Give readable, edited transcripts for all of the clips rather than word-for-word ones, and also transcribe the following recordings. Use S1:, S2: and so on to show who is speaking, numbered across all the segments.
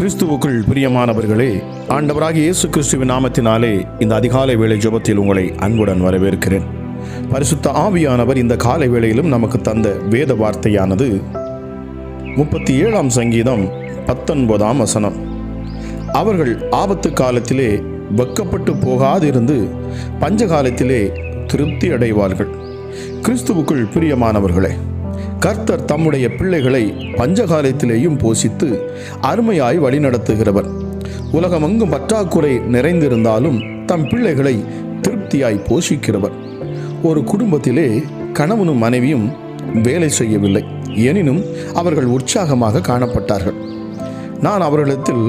S1: கிறிஸ்துவுக்குள் பிரியமானவர்களே, ஆண்டவராகிய இயேசு கிறிஸ்துவின் நாமத்தினாலே இந்த அதிகாலை வேளை ஜெபத்தில் உங்களை அன்புடன் வரவேற்கிறேன். பரிசுத்த ஆவியானவர் இந்த காலை வேளையிலும் நமக்கு தந்த வேத வார்த்தையானது 37ஆம் சங்கீதம் 19ஆம் வசனம். அவர்கள் ஆபத்து காலத்திலே வெக்கப்பட்டு போகாதிருந்து பஞ்சகாலத்திலே திருப்தி அடைவார்கள். கிறிஸ்துவுக்குள் பிரியமானவர்களே, கர்த்தர் தம்முடைய பிள்ளைகளை பஞ்சகாலத்திலேயும் போஷித்து அருமையாய் வழிநடத்துகிறவர். உலகமெங்கும் பற்றாக்குறை நிறைந்திருந்தாலும் தம் பிள்ளைகளை திருப்தியாய் போஷிக்கிறவர். ஒரு குடும்பத்திலே கணவனும் மனைவியும் வேலை செய்யவில்லை, எனினும் அவர்கள் உற்சாகமாக காணப்பட்டார்கள். நான் அவர்களிடத்தில்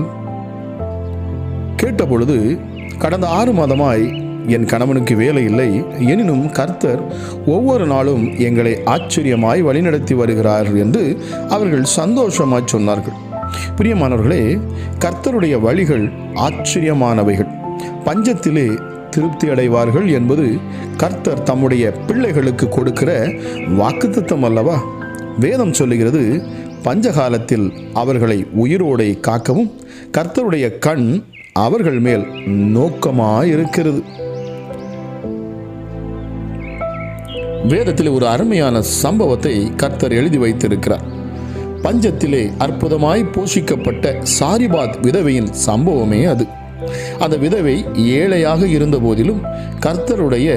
S1: கேட்டபொழுது, கடந்த 6 மாதமாய் என் கணவனுக்கு வேலை இல்லை, எனினும் கர்த்தர் ஒவ்வொரு நாளும் எங்களை ஆச்சரியமாய் வழிநடத்தி வருகிறார் என்று அவர்கள் சந்தோஷமாய் சொன்னார்கள். பிரியமானவர்களே, கர்த்தருடைய வழிகள் ஆச்சரியமானவைகள். பஞ்சத்திலே திருப்தி அடைவார்கள் என்பது கர்த்தர் தம்முடைய பிள்ளைகளுக்கு கொடுக்கிற வாக்குத்தத்தம் அல்லவா? வேதம் சொல்லுகிறது, பஞ்சகாலத்தில் அவர்களை உயிரோடே காக்கவும் கர்த்தருடைய கண் அவர்கள் மேல் நோக்கமாயிருக்கிறது. வேதத்தில் ஒரு அருமையான சம்பவத்தை கர்த்தர் எழுதி வைத்திருக்கிறார். பஞ்சத்திலே அற்புதமாய் போஷிக்கப்பட்ட சாரிபாத் விதவையின் சம்பவமே அது. அந்த விதவை ஏழையாக இருந்த போதிலும் கர்த்தருடைய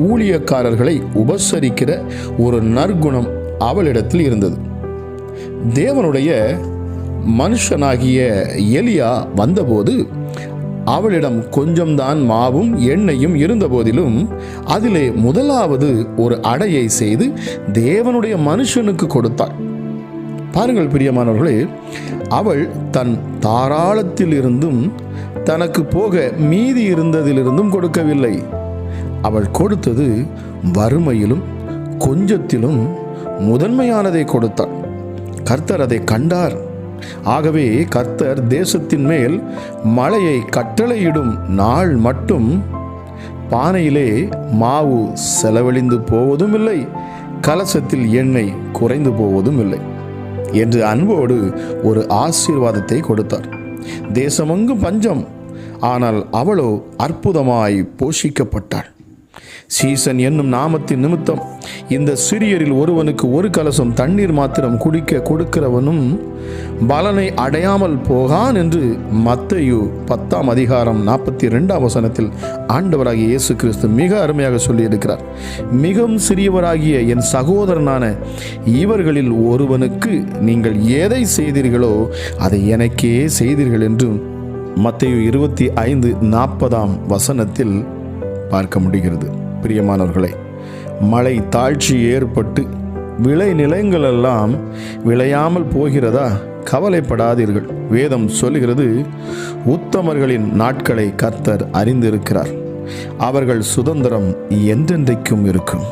S1: ஊழியக்காரர்களை உபசரிக்கிற ஒரு நற்குணம் அவளிடத்தில் இருந்தது. தேவனுடைய மனுஷனாகிய எலியா வந்தபோது அவளிடம் கொஞ்சம்தான் மாவும் எண்ணெயும் இருந்த போதிலும் அதிலே முதலாவது ஒரு அடையை செய்து தேவனுடைய மனுஷனுக்கு கொடுத்தாள். பாருங்கள் பிரியமானவர்களே, அவள் தன் தாராளத்தில் இருந்தும் தனக்கு போக மீதி இருந்ததிலிருந்தும் கொடுக்கவில்லை. அவள் கொடுத்தது வறுமையிலும் கொஞ்சத்திலும் முதன்மையானதை கொடுத்தாள். கர்த்தர் அதை கண்டார். ஆகவே கர்த்தர் தேசத்தின் மேல் மழையை கட்டளையிடும் நாள் மட்டும் பானையிலே மாவு செலவழிந்து போவதும் இல்லை, கலசத்தில் எண்ணெய் குறைந்து போவதும் இல்லை என்று அன்போடு ஒரு ஆசீர்வாதத்தை கொடுத்தார். தேசமெங்கும் பஞ்சம், ஆனால் அவளோ அற்புதமாய் போஷிக்கப்பட்டாள். சீசன் என்னும் நாமத்தின் நிமித்தம் இந்த சிறியரில் ஒருவனுக்கு ஒரு கலசம் தண்ணீர் மாத்திரம் குடிக்க கொடுக்கிறவனும் பலனை அடையாமல் போகான் என்று மத்தேயு 10ஆம் அதிகாரம் 42ஆம் வசனத்தில் ஆண்டவராகிய இயேசு கிறிஸ்து மிக அருமையாக சொல்லியிருக்கிறார். மிகவும் சிறியவராகிய என் சகோதரனான இவர்களில் ஒருவனுக்கு நீங்கள் எதை செய்தீர்களோ அதை எனக்கே செய்தீர்கள் என்றும் மத்தேயு 25:40ஆம் வசனத்தில் பார்க்க முடிகிறது. பிரியமானவர்களே, மழை தாழ்ச்சி ஏற்பட்டு விளை நிலங்களெல்லாம் விளையாமல் போகிறதா? கவலைப்படாதீர்கள். வேதம் சொல்லுகிறது, உத்தமர்களின் நாட்களை கர்த்தர் அறிந்திருக்கிறார், அவர்கள் சுதந்திரம் என்றென்றைக்கும் இருக்கும்.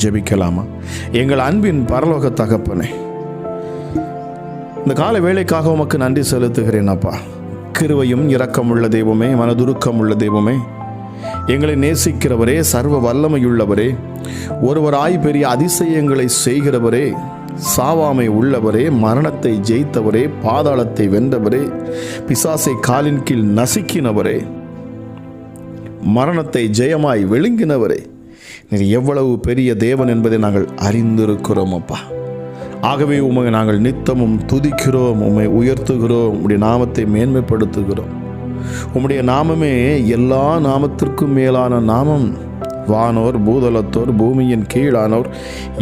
S1: ஜெபிக்கலாமா? எங்கள் அன்பின் பரலோக தகப்பனே, இந்த கால வேளைக்காக உமக்கு நன்றி செலுத்துகிறேன் அப்பா. கிருபையும் இரக்கமுள்ள தெய்வமே, மனதுருக்கம் உள்ள தெய்வமே, எங்களை நேசிக்கிறவரே, சர்வ வல்லமையுள்ளவரே, ஒருவராய் பெரிய அதிசயங்களை செய்கிறவரே, சாவாமை உள்ளவரே, மரணத்தை ஜெயித்தவரே, பாதாளத்தை வென்றவரே, பிசாசை காலின் கீழ் நசுக்கினவரே, மரணத்தை ஜெயமாய் விழுங்கினவரே, நீர் எவ்வளவு பெரிய தேவன் என்பதை நாங்கள் அறிந்திருக்கிறோம் அப்பா. ஆகவே உம்மை நாங்கள் நித்தமும் துதிக்கிறோம், உம்மை உயர்த்துகிறோம், உம்முடைய நாமத்தை மேன்மைப்படுத்துகிறோம். உம்முடைய நாமமே எல்லா நாமத்திற்கும் மேலான நாமம். வானோர் பூதலத்தோர் பூமியின் கீழானோர்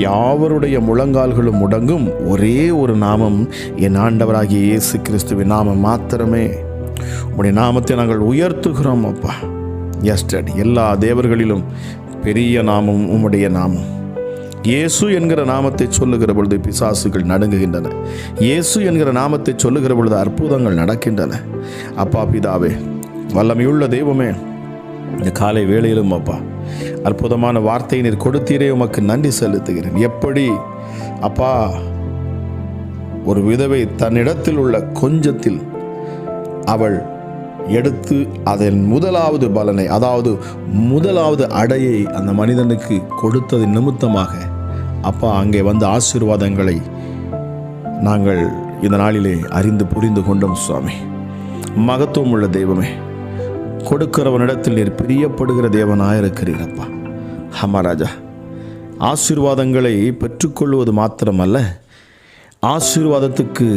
S1: யாவருடைய முழங்கால்களும் முடங்கும் ஒரே ஒரு நாமம் என் ஆண்டவராகிய இயேசு கிறிஸ்துவின் நாமம் மாத்திரமே. உம்முடைய நாமத்தை நாங்கள் உயர்த்துகிறோம் அப்பா. எஸ்டர்ட் எல்லா தேவர்களிலும் பெரிய நாமம் உம்முடைய நாமம். இயேசு என்கிற நாமத்தை சொல்லுகிற பொழுது பிசாசுகள் நடுங்குகின்றன. இயேசு என்கிற நாமத்தை சொல்லுகிற பொழுது அற்புதங்கள் நடக்கின்றன. அப்பா பிதாவே, வல்லமையுள்ள தெய்வமே, இந்த காலை வேளையிலும் அப்பா அற்புதமான வார்த்தையை நீர் கொடுத்தீரே, உமக்கு நன்றி செலுத்துகிறேன். எப்படி அப்பா ஒரு விதவை தன்னிடத்தில் உள்ள கொஞ்சத்தில் அவள் எடுத்து அதன் முதலாவது பலனை, அதாவது முதலாவது அடையை அந்த மனிதனுக்கு கொடுத்ததின் நிமித்தமாக அப்பா அங்கே வந்த ஆசீர்வாதங்களை நாங்கள் இந்த நாளிலே அறிந்து புரிந்து கொண்டோம் சுவாமி. மகத்துவம் உள்ள தெய்வமே, கொடுக்கிறவனிடத்தில் நீர் பிரியப்படுகிற தேவனாயிருக்கிறீரப்பா. ராஜா, ஆசீர்வாதங்களை பெற்றுக்கொள்வது மாத்திரமல்ல, ஆசீர்வாதத்துக்கு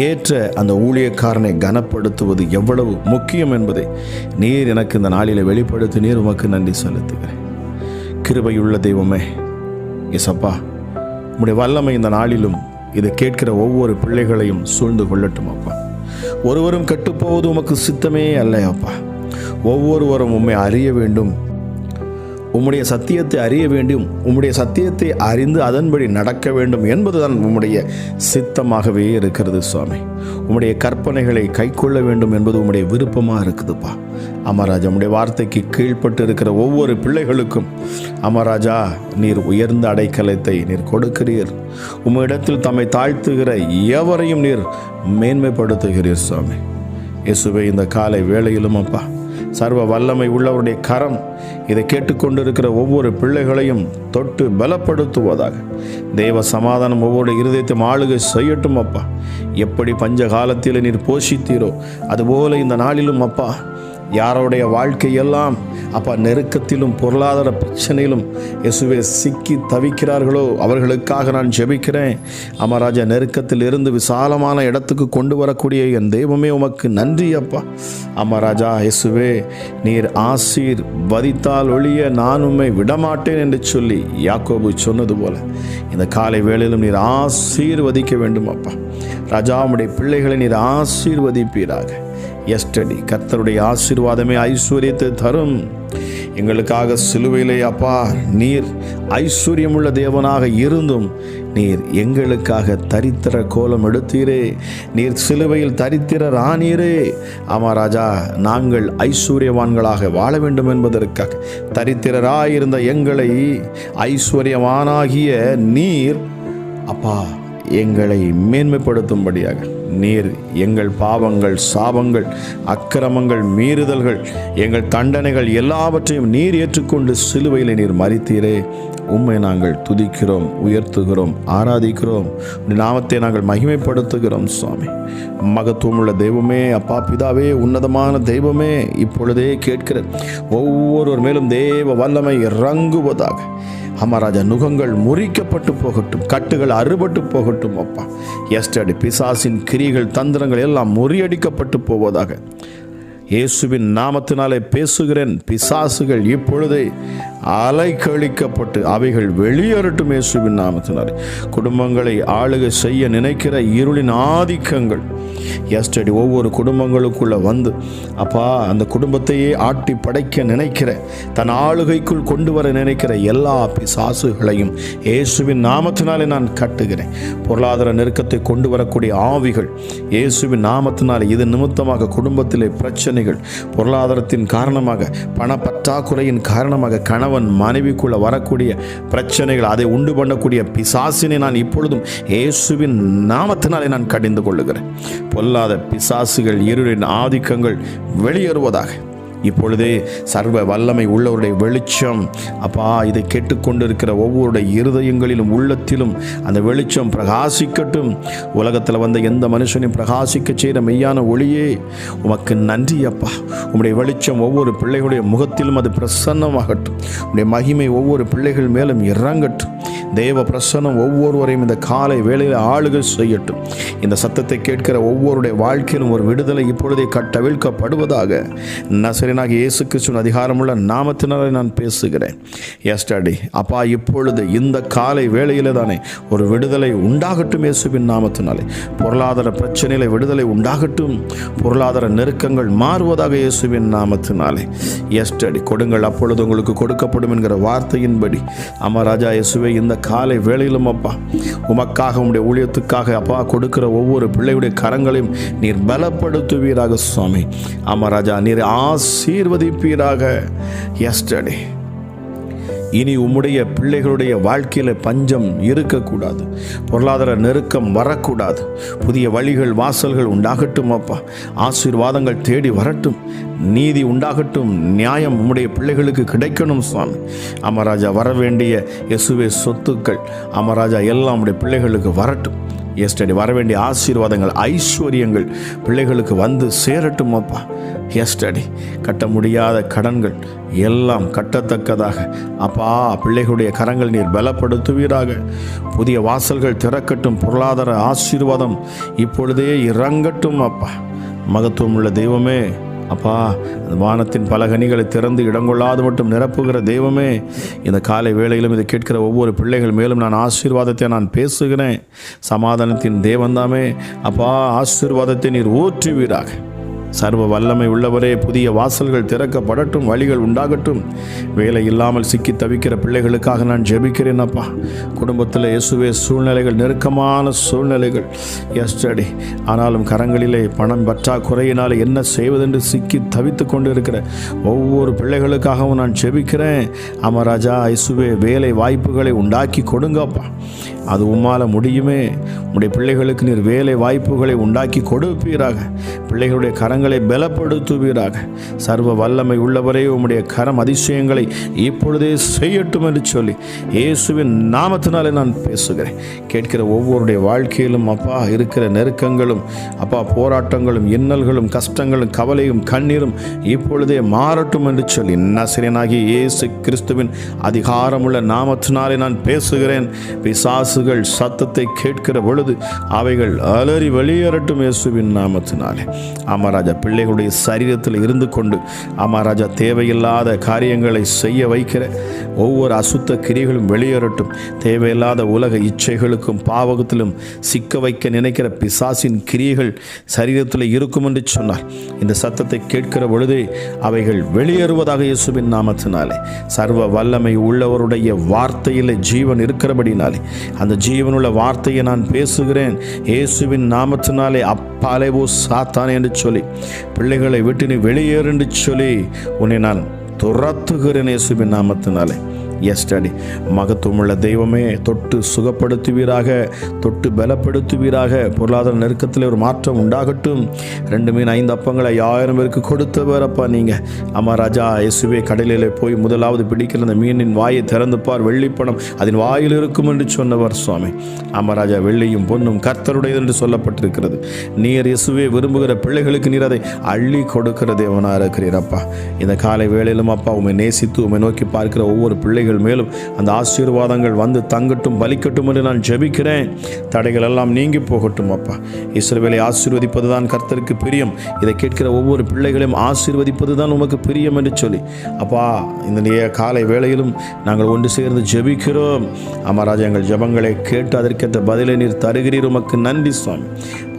S1: ஏற்ற அந்த ஊழியக்காரனை கனப்படுத்துவது எவ்வளவு முக்கியம் என்பதை நீர் எனக்கு இந்த நாளில் வெளிப்படுத்தி நீர் உமக்கு நன்றி செலுத்துகிறேன். கிருபையுள்ள தெய்வமே, இசப்பா, உம்முடைய வல்லமை இந்த நாளிலும் இதை கேட்கிற ஒவ்வொரு பிள்ளைகளையும் சூழ்ந்து கொள்ளட்டும் அப்பா. ஒருவரும் கெட்டுப்போவது உமக்கு சித்தமே அல்ல அப்பா. ஒவ்வொருவரும் உம்மை அறிய வேண்டும், உம்முடைய சத்தியத்தை அறிய வேண்டும், உம்முடைய சத்தியத்தை அறிந்து அதன்படி நடக்க வேண்டும் என்பதுதான் உம்முடைய சித்தமாகவே இருக்கிறது சுவாமி. உம்முடைய கற்பனைகளை கை கொள்ள வேண்டும் என்பது உம்முடைய விருப்பமாக இருக்குதுப்பா. அமராஜா, உம்முடைய வார்த்தைக்கு கீழ்ப்பட்டு இருக்கிற ஒவ்வொரு பிள்ளைகளுக்கும் அமராஜா நீர் உயர்ந்த அடைக்கலத்தை நீர் கொடுக்கிறீர். உம்மிடத்தில் தம்மை தாழ்த்துகிற எவரையும் நீர் மேன்மைப்படுத்துகிறீர் சுவாமி. இயேசுவே, இந்த காலை வேளையிலும் அப்பா, சர்வ வல்லமை உள்ளவருடைய கரம் இதை கேட்டுக்கொண்டிருக்கிற ஒவ்வொரு பிள்ளைகளையும் தொட்டு பலப்படுத்துவதாக. தேவ சமாதானம் ஒவ்வொரு இருதயத்தையும் ஆளுகை செய்யட்டும் அப்பா. எப்படி பஞ்ச காலத்தில் நீர் போஷித்தீரோ அதுபோல இந்த நாளிலும் அப்பா, யாரோடைய வாழ்க்கையெல்லாம் அப்பா நெருக்கத்திலும் பொருளாதார பிரச்சனையிலும் இயேசுவே சிக்கி தவிக்கிறார்களோ அவர்களுக்காக நான் ஜெபிக்கிறேன். அமராஜா, நெருக்கத்தில் இருந்து விசாலமான இடத்துக்கு கொண்டு வரக்கூடிய என் தெய்வமே உமக்கு நன்றி அப்பா. அமராஜா, இயேசுவே, நீர் ஆசீர்வதித்தால் ஒழிய நான் உம்மை விடமாட்டேன் என்று சொல்லி யாக்கோபு சொன்னது போல இந்த காலை வேளையிலும் நீர் ஆசீர்வதிக்க வேண்டும் அப்பா. ராஜா, உம்முடைய பிள்ளைகளை நீர் ஆசீர்வதிப்பீராக. எஸ்டடி கர்த்தருடைய ஆசீர்வாதமே ஐஸ்வர்யத்தை தரும். எங்களுக்காக சிலுவையிலே அப்பா நீர் ஐஸ்வர்யமுள்ள தேவனாக இருந்தும் நீர் எங்களுக்காக தரித்திர கோலம் எடுத்தீரே. நீர் சிலுவையில் தரித்திரர் ஆனீரே. ராஜா, நாங்கள் ஐஸ்வர்யவான்களாக வாழ வேண்டும் என்பதற்காக தரித்திரராயிருந்த எங்களை ஐஸ்வர்யவானாகிய நீர் அப்பா எங்களை மேன்மைப்படுத்தும்படியாக நீர் எங்கள் பாவங்கள், சாபங்கள், அக்கிரமங்கள், மீறுதல்கள், எங்கள் தண்டனைகள் எல்லாவற்றையும் நீர் ஏற்றுக்கொண்டு சிலுவையில் நீர் மரித்தீரே. உம்மை நாங்கள் துதிக்கிறோம், உயர்த்துகிறோம், ஆராதிக்கிறோம். நாமத்தை நாங்கள் மகிமைப்படுத்துகிறோம் சுவாமி. மகத்துவமுள்ள தெய்வமே, அப்பா பிதாவே, உன்னதமான தெய்வமே, இப்பொழுதே கேட்கிற ஒவ்வொருவர் மேலும் தேவ வல்லமை இறங்குவதாக. அமராஜா, நுகங்கள் முறிக்கப்பட்டு போகட்டும், கட்டுகள் அறுபட்டு போகட்டும் அப்பா. எஸ்டடி பிசாசின் கிரிகள், தந்திரங்கள் எல்லாம் முறியடிக்கப்பட்டு போவதாக. இயேசுவின் நாமத்தினாலே பேசுகிறேன். பிசாசுகள் இப்பொழுதே அலைக்கழிக்கப்பட்டு அவைகள் வெளியேறட்டும் இயேசுவின் நாமத்தினாலே. குடும்பங்களை ஆளுகை செய்ய நினைக்கிற இருளின் ஆதிக்கங்கள் எஸ்டடி ஒவ்வொரு குடும்பங்களுக்குள்ள வந்து அப்பா அந்த குடும்பத்தையே ஆட்டி படைக்க நினைக்கிற, தன் ஆளுகைக்குள் கொண்டு வர நினைக்கிற எல்லா பிசாசுகளையும் இயேசுவின் நாமத்தினாலே நான் கட்டுகிறேன். பொருளாதார நெருக்கத்தை கொண்டு வரக்கூடிய ஆவிகள் இயேசுவின் நாமத்தினாலே, இது நிமித்தமாக குடும்பத்திலே பிரச்சனைகள், பொருளாதாரத்தின் காரணமாக, பண பற்றாக்குறையின் காரணமாக கணவன் மனைவிக்குள்ள வரக்கூடிய பிரச்சனைகள், அதை உண்டு பண்ணக்கூடிய பிசாசினை நான் இப்பொழுதும் இயேசுவின் நாமத்தினாலே நான் கடிந்து கொள்ளுகிறேன். பொல்லாத பிசாசுகள், இருளின் ஆதிக்கங்கள் வெளியேறுவதாக. இப்பொழுதே சர்வ வல்லமை உள்ளவருடைய வெளிச்சம் அப்பா இதை கேட்டுக்கொண்டிருக்கிற ஒவ்வொருடைய இருதயங்களிலும் உள்ளத்திலும் அந்த வெளிச்சம் பிரகாசிக்கட்டும். உலகத்தில் வந்த எந்த மனுஷனையும் பிரகாசிக்க செய்கிற மெய்யான ஒளியே உமக்கு நன்றி அப்பா. உம்முடைய வெளிச்சம் ஒவ்வொரு பிள்ளைகளுடைய முகத்திலும் அது பிரசன்னமாகட்டும். உம்முடைய மகிமை ஒவ்வொரு பிள்ளைகள் மேலும் இறங்கட்டும். தேவ பிரசன்னம் ஒவ்வொருவரையும் இந்த காலை வேளையில் ஆளுகை செய்யட்டும். இந்த சத்தத்தை கேட்கிற ஒவ்வொருடைய வாழ்க்கையிலும் ஒரு விடுதலை இப்பொழுதே கட்டவிழ்க்கப்படுவதாக. நசரேயனாகிய இயேசு கிறிஸ்துவின் அதிகாரமுள்ள நாமத்தினாலே நான் பேசுகிறேன். எஸ்டடி அப்பா, இப்பொழுது இந்த காலை வேளையிலே தானே ஒரு விடுதலை உண்டாகட்டும் இயேசுவின் நாமத்தினாலே. பொருளாதார பிரச்சனையில விடுதலை உண்டாகட்டும். பொருளாதார நெருக்கங்கள் மாறுவதாக இயேசுவின் நாமத்தினாலே. எஸ்டடி கொடுங்கள் அப்பொழுது உங்களுக்கு கொடுக்கப்படும் என்கிற வார்த்தையின்படி அமராஜா இயேசுவே, இந்த காலை வேளையிலும் அப்பா உமக்காக உம்முடைய ஊழியத்துக்காக அப்பா கொடுக்கிற ஒவ்வொரு பிள்ளையுடைய கரங்களையும் நீர் பலப்படுத்துவீராக சுவாமி. அமராஜா, நீர் ஆசீர்வதிப்பீராக. எஸ்டடி இனி உம்முடைய பிள்ளைகளுடைய வாழ்க்கையில் பஞ்சம் இருக்கக்கூடாது, பொருளாதார நெருக்கம் வரக்கூடாது. புதிய வழிகள், வாசல்கள் உண்டாகட்டும் அப்பா. ஆசீர்வாதங்கள் தேடி வரட்டும், நீதி உண்டாகட்டும், நியாயம் உம்முடைய பிள்ளைகளுக்கு கிடைக்கணும் சுவாமி. அமராஜா, வரவேண்டிய இயேசுவே சொத்துக்கள் அமராஜா எல்லாம் உம்முடைய பிள்ளைகளுக்கு வரட்டும். எஸ்டடி வர வேண்டிய ஆசீர்வாதங்கள், ஐஸ்வர்யங்கள் பிள்ளைகளுக்கு வந்து சேரட்டும் அப்பா. எஸ்டடி கட்ட முடியாத கடன்கள் எல்லாம் கட்டத்தக்கதாக அப்பா பிள்ளைகளுடைய கரங்கள் நீர் பலப்படுத்துவீராக. புதிய வாசல்கள் திறக்கட்டும். பொருளாதார ஆசீர்வாதம் இப்பொழுதே இறங்கட்டும் அப்பா. மகத்துவம் உள்ள தெய்வமே அப்பா, அந்த வானத்தின் பல கனிகளை திறந்து இடங்கொள்ளாது மட்டும் நிரப்புகிற தெய்வமே, இந்த காலை வேளையிலும் இதை கேட்கிற ஒவ்வொரு பிள்ளைகள் மேலும் நான் ஆசீர்வாதத்தை நான் பேசுகிறேன். சமாதானத்தின் தேவன்தாமே அப்பா, ஆசீர்வாதத்தை நீர் ஊற்றுவீராக. சர்வ வல்லமை உள்ளவரே, புதிய வாசல்கள் திறக்கப்படட்டும், வழிகள் உண்டாகட்டும். வேலை இல்லாமல் சிக்கி தவிக்கிற பிள்ளைகளுக்காக நான் ஜெபிக்கிறேன் அப்பா. குடும்பத்தில் இயேசுவே சூழ்நிலைகள், நெருக்கமான சூழ்நிலைகள் எஸ்டடி, ஆனாலும் கரங்களிலே பணம் பற்றாக்குறையினால் என்ன செய்வதென்று சிக்கி தவித்து கொண்டு இருக்கிற ஒவ்வொரு பிள்ளைகளுக்காகவும் நான் ஜெபிக்கிறேன். அமராஜா இயேசுவே, வேலை வாய்ப்புகளை உண்டாக்கி கொடுங்கப்பா. அது உம்மால முடியுமே. உடைய பிள்ளைகளுக்கு நீர் வேலை வாய்ப்புகளை உண்டாக்கி கொடுப்பீராக. பிள்ளைகளுடைய கரங்களை பலப்படுத்துவீராக. சர்வ வல்லமை உள்ளவரே, உம்முடைய கரம் அதிசயங்களை இப்பொழுதே செய்யட்டும் என்று சொல்லி இயேசுவின் நாமத்தினாலே நான் பேசுகிறேன். கேட்கிற ஒவ்வொருடைய வாழ்க்கையிலும் அப்பா இருக்கிற நெருக்கங்களும் அப்பா, போராட்டங்களும், இன்னல்களும், கஷ்டங்களும், கவலையும், கண்ணீரும் இப்பொழுதே மாறட்டும் என்று சொல்லி நசரேயனாகிய இயேசு கிறிஸ்துவின் அதிகாரமுள்ள நாமத்தினாலே நான் பேசுகிறேன். பிசாசுகள் சத்தத்தை கேட்கிற பொழுது அவைகள் அலறி வெளியேறட்டும் இயேசுவின் நாமத்தினாலே. ஆமாராஜா, பிள்ளைகளுடைய சரீரத்தில் இருந்து கொண்டு ஆமாராஜா தேவையில்லாத காரியங்களை செய்ய வைக்கிற ஒவ்வொரு அசுத்த கிரியைகளும் வெளியேறட்டும். தேவையில்லாத உலக இச்சைகளுக்கும் பாவகத்திலும் சிக்க வைக்க நினைக்கிற பிசாசின் கிரியைகள் சரீரத்தில் இருக்கும் என்று சொன்னார். இந்த சத்தத்தை கேட்கிற பொழுதே அவைகள் வெளியேறுவதாக இயேசுவின் நாமத்தினாலே. சர்வ வல்லமை உள்ளவருடைய வார்த்தையில் ஜீவன் இருக்கிறபடினாலே அந்த ஜீவனுள்ள வார்த்தையை நான் பேசுகிறேன் இயேசுவின் நாமத்தினாலே. அப்பாலேவோ சாத்தானே என்று சொல்லி பிள்ளைகளை விட்டு நீ வெளியேறு என்று சொல்லி உன்னை நான் துரத்துகிறேன் இயேசுவின் நாமத்தினாலே. எஸ்டடி மகத்துவமுள்ள தெய்வமே, தொட்டு சுகப்படுத்துவீராக, தொட்டு பலப்படுத்துவீராக. பொருளாதார நெருக்கத்தில் ஒரு மாற்றம் உண்டாகட்டும். 2 மீன் 5 அப்பங்களை 1000 பேருக்கு கொடுத்தவர் அப்பா நீங்கள். அம்மா ராஜா இயேசுவே, கடலில் போய் முதலாவது பிடிக்கிற அந்த மீனின் வாயை திறந்து பார், வெள்ளிப்பணம் அதன் வாயில் இருக்கும் என்று சொன்னவர் சுவாமி. அம்மா ராஜா, வெள்ளியும் பொன்னும் கர்த்தருடையது என்று சொல்லப்பட்டிருக்கிறது. நீர் இயேசுவே விரும்புகிற பிள்ளைகளுக்கு நீர் அதை அள்ளி கொடுக்கிற தேவனாக இருக்கிறீர் அப்பா. இந்த காலை வேளையிலும் அப்பா, உம்மை நேசித்து உம்மை நோக்கி பார்க்கிற ஒவ்வொரு பிள்ளைகள் மேலும் அந்த ஆசீர்வாதங்கள் வந்து தங்கட்டும், பலிக்கட்டும் என்று நான் ஜெபிக்கிறேன். தடைகள் எல்லாம் நீங்கி போகட்டும் அப்பா. இஸ்ரவேலை ஆசீர்வதிப்பதுதான் கர்த்தருக்கு பிரியம். இதை கேட்கிற ஒவ்வொரு பிள்ளைகளையும் ஆசீர்வதிப்பதுதான் உமக்கு பிரியம் என்று சொல்லி அப்பா, இந்த காலை வேளையிலும் நாங்கள் ஒன்று சேர்ந்து ஜெபிக்கிறோம். அமராஜா, எங்கள் ஜெபங்களை கேட்டு அதற்கேற்ற பதிலை நீர் தருகிறீர். உமக்கு நன்றி சுவாமி.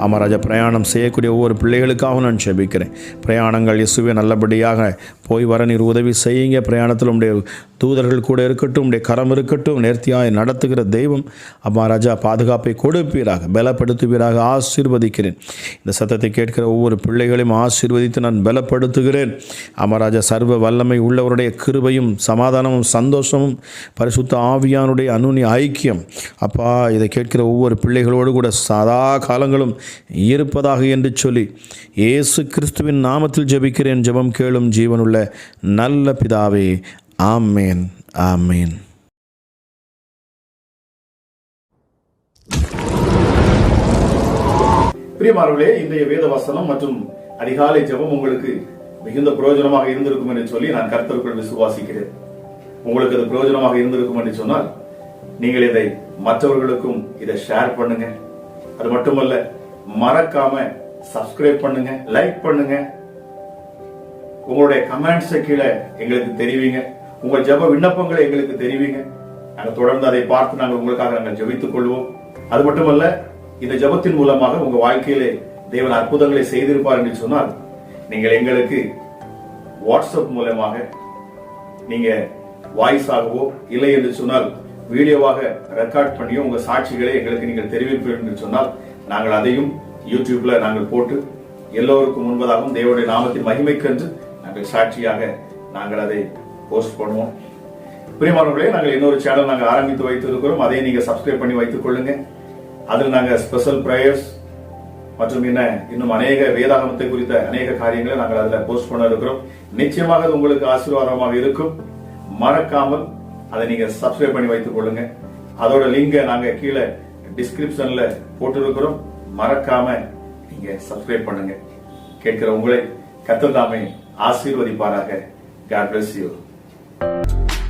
S1: அமராஜா, பிரயாணம் செய்யக்கூடிய ஒவ்வொரு பிள்ளைகளுக்காகவும் நான் ஜெபிக்கிறேன். பிரயாணங்கள் இயேசுவே நல்லபடியாக போய் வர நீர் உதவி செய்யுங்க. பிரயாணத்தில் உடைய தூதர்கள் கூட இருக்கட்டும், உடைய கரம் இருக்கட்டும். நேர்த்தியாய் நடத்துகிற தெய்வம் அம்மா ராஜா, பாதுகாப்பை கொடுப்பீராக, பலப்படுத்துவீராக. ஆசீர்வதிக்கிறேன். இந்த சத்தத்தை கேட்கிற ஒவ்வொரு பிள்ளைகளையும் ஆசீர்வதித்து நான் பலப்படுத்துகிறேன். அம்மா ராஜா, சர்வ வல்லமை உள்ளவருடைய கிருபையும் சமாதானமும் சந்தோஷமும் பரிசுத்த ஆவியானுடைய அனுனி ஐக்கியம் அப்பா, இதை கேட்கிற ஒவ்வொரு பிள்ளைகளோடு கூட சதா காலங்களும் இருப்பதாக என்று சொல்லி இயேசு கிறிஸ்துவின் நாமத்தில் ஜெபிக்கிறேன். ஜெபம் கேளும் ஜீவனுள்ள நல்ல பிதாவே. ஆமேன், ஆமேன்.
S2: பிரியமானவர்களே, இன்றைய வேத வசனம் மற்றும் அதிகாலை ஜெபம் உங்களுக்கு மிகுந்த பிரயோஜனமாக இருந்திருக்கும் என்று சொல்லி நான் கர்த்தருக்குள் விசுவாசிக்கிறேன். உங்களுக்கு அது பிரயோஜனமாக இருந்திருக்கும் என்று சொன்னால் நீங்கள் இதை மற்றவர்களுக்கும் இதை ஷேர் பண்ணுங்க. அது மட்டுமல்ல, மறக்காம சப்ஸ்கிரைப் பண்ணுங்க, லைக் பண்ணுங்க. உங்களுடைய கமெண்ட்ஸ் கீழே எங்களுக்கு தெரிவிங்க. உங்கள் ஜெப விண்ணப்பங்களை எங்களுக்கு தெரிவிங்க. நாங்கள் தொடர்ந்து அதை பார்த்து நாங்கள் உங்களுக்காக நாங்கள் ஜெபித்துக் கொள்வோம். அது மட்டுமல்ல, இந்த ஜெபத்தின் மூலமாக உங்க வாழ்க்கையிலே தேவன் அற்புதங்களை செய்திருப்பார் என்று சொன்னால் நீங்கள் எங்களுக்கு வாட்ஸ்அப் மூலமாக நீங்க வாய்ஸ் ஆகவோ இல்லை என்று சொன்னால் வீடியோவாக ரெக்கார்ட் பண்ணியோ உங்க சாட்சிகளை எங்களுக்கு நீங்கள் தெரிவிப்பீர்கள் என்று சொன்னால் நாங்கள் அதையும் யூடியூப்ல நாங்கள் போட்டு எல்லோருக்கும் முன்பதாகவும் தேவனுடைய நாமத்தின் மகிமைக்கென்று நாங்கள் சாட்சியாக நாங்கள் அதை போஸ்ட் பண்ணுவோம். பிரியமானவர்களே, நாங்கள் இன்னொரு சேனல் நாங்கள் ஆரம்பித்து வைத்திருக்கிறோம். அதை நீங்க சப்ஸ்கிரைப் பண்ணி வைத்துக் கொள்ளுங்க. அதில் நாங்கள் ஸ்பெஷல் பிரேயர்ஸ் மற்றும் இன்னும் அநேக வேதாகமத்தை குறித்த அநேக காரியங்களை நாங்கள் அதில் போஸ்ட் பண்ண இருக்கிறோம். நிச்சயமாக அது உங்களுக்கு ஆசீர்வாதமாக இருக்கும். மறக்காமல் அதை நீங்க சப்ஸ்கிரைப் பண்ணி வைத்துக் கொள்ளுங்க. அதோட லிங்கை நாங்க கீழே டிஸ்கிரிப்ஷன்ல போட்டிருக்கிறோம். மறக்காம நீங்க சப்ஸ்கிரைப் பண்ணுங்க. கேட்கிற உங்களை கர்த்தர் தாமே ஆசீர்வதிப்பாராக. God bless you.